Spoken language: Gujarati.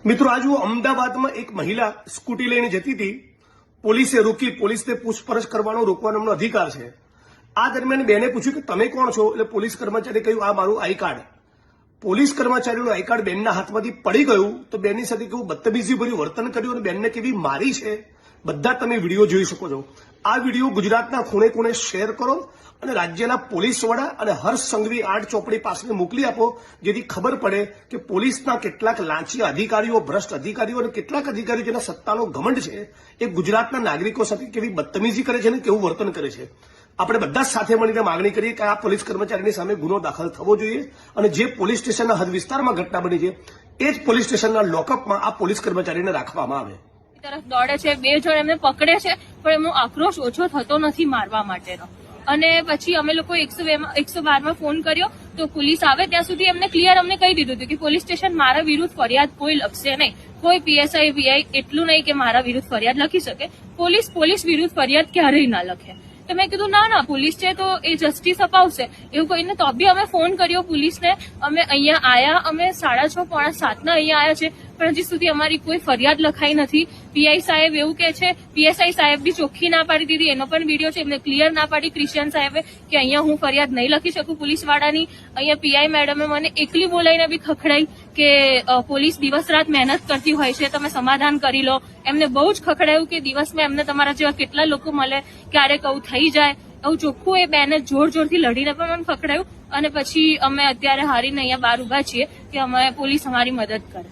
મિત્રો आज હું અમદાવાદમાં એક મહિલા સ્કૂટી લઈને જતી હતી, પોલીસે રોકી, પોલીસને પૂછપરછ કરવાનો રોકવાનો એમનો અધિકાર છે। આ દરમિયાન બેને પૂછ્યું કે તમે કોણ છો, એટલે પોલીસ કર્મચારી કહ્યું આ મારું આઈ કાર્ડ। પોલીસ કર્મચારીનું આઈ કાર્ડ બેનના હાથમાંથી પડી ગયું તો બેનની સાથે કેવું બદતમીજી ભર્યું વર્તન કર્યું અને બેનને કેવી મારી છે, બધા તમે વિડીયો જોઈ શકો છો। આ વિડીયો ગુજરાતના ખૂણે ખૂણે શેર કરો અને રાજ્યના પોલીસ વડા અને હર્ષ સંઘવી આર્ટ ચોપડી પાસે મોકલી આપો, જેથી ખબર પડે કે પોલીસના કેટલાક લાંચિયા અધિકારીઓ, ભ્રષ્ટ અધિકારીઓ અને કેટલાક અધિકારીઓ જેના સત્તાનો ઘમંડ છે એ ગુજરાતના નાગરિકો સાથે કેવી બદતમીજી કરે છે અને કેવું વર્તન કરે છે। આપણે બધા સાથે મળીને માંગણી કરીએ કે આ પોલીસ કર્મચારીની સામે ગુનો દાખલ થવો જોઈએ અને જે પોલીસ સ્ટેશનના હદ વિસ્તારમાં ઘટના બની છે એ જ પોલીસ સ્ટેશનના લોકઅપમાં આ પોલીસ કર્મચારીને રાખવામાં આવે। તરફ દોડે છે, બે જણ એમને પકડે છે, પણ એમનો આક્રોશ ઓછો થતો નથી મારવા માટેનો। અને પછી અમે લોકો 112 ફોન કર્યો તો પોલીસ આવે ત્યાં સુધી એમને ક્લિયર અમને કહી દીધું હતું કે પોલીસ સ્ટેશન મારા વિરુદ્ધ ફરિયાદ કોઈ લખશે નહીં, કોઈ પીએસઆઈ વીઆઈ એટલું નહીં કે મારા વિરુદ્ધ ફરિયાદ લખી શકે, પોલીસ વિરુદ્ધ ફરિયાદ ક્યારેય ના લખે। તો મેં કીધું ના પોલીસ છે તો એ જસ્ટિસ અપાવશે એવું કહીને તો બી અમે ફોન કર્યો પોલીસને। અમે અહીંયા આયા, અમે 6:30 પોણા 7 ના અહીંયા આયા છે, પણ હજી સુધી અમારી કોઈ ફરિયાદ લખાઈ નથી। પીઆઈ સાહેબ એવું કે છે, પીએસઆઈ સાહેબ બી ચોખ્ખી ના પાડી દીધી, એનો પણ વિડીયો છે, એમને ક્લિયર ના પાડી ક્રિશ્ચિયન સાહેબે કે અહીંયા હું ફરિયાદ નહીં લખી શકું પોલીસ વાળાની। અહીંયા પીઆઈ મેડમે મને એકલી બોલાવીને બી ખખડાઈ કે પોલીસ દિવસ રાત મહેનત કરતી હોય છે, તમે સમાધાન કરી લો। એમને બહુ જ ખખડાયું કે દિવસમાં એમને તમારા જેવા કેટલા લોકો મળે, ક્યારેક આવું થઈ જાય, આવું ચોખ્ખું એ બેને જોરથી લડીને પણ મને ખખડાયું। અને પછી અમે અત્યારે હારીને અહીંયા બહાર ઉભા છીએ કે અમે પોલીસ અમારી મદદ કરે।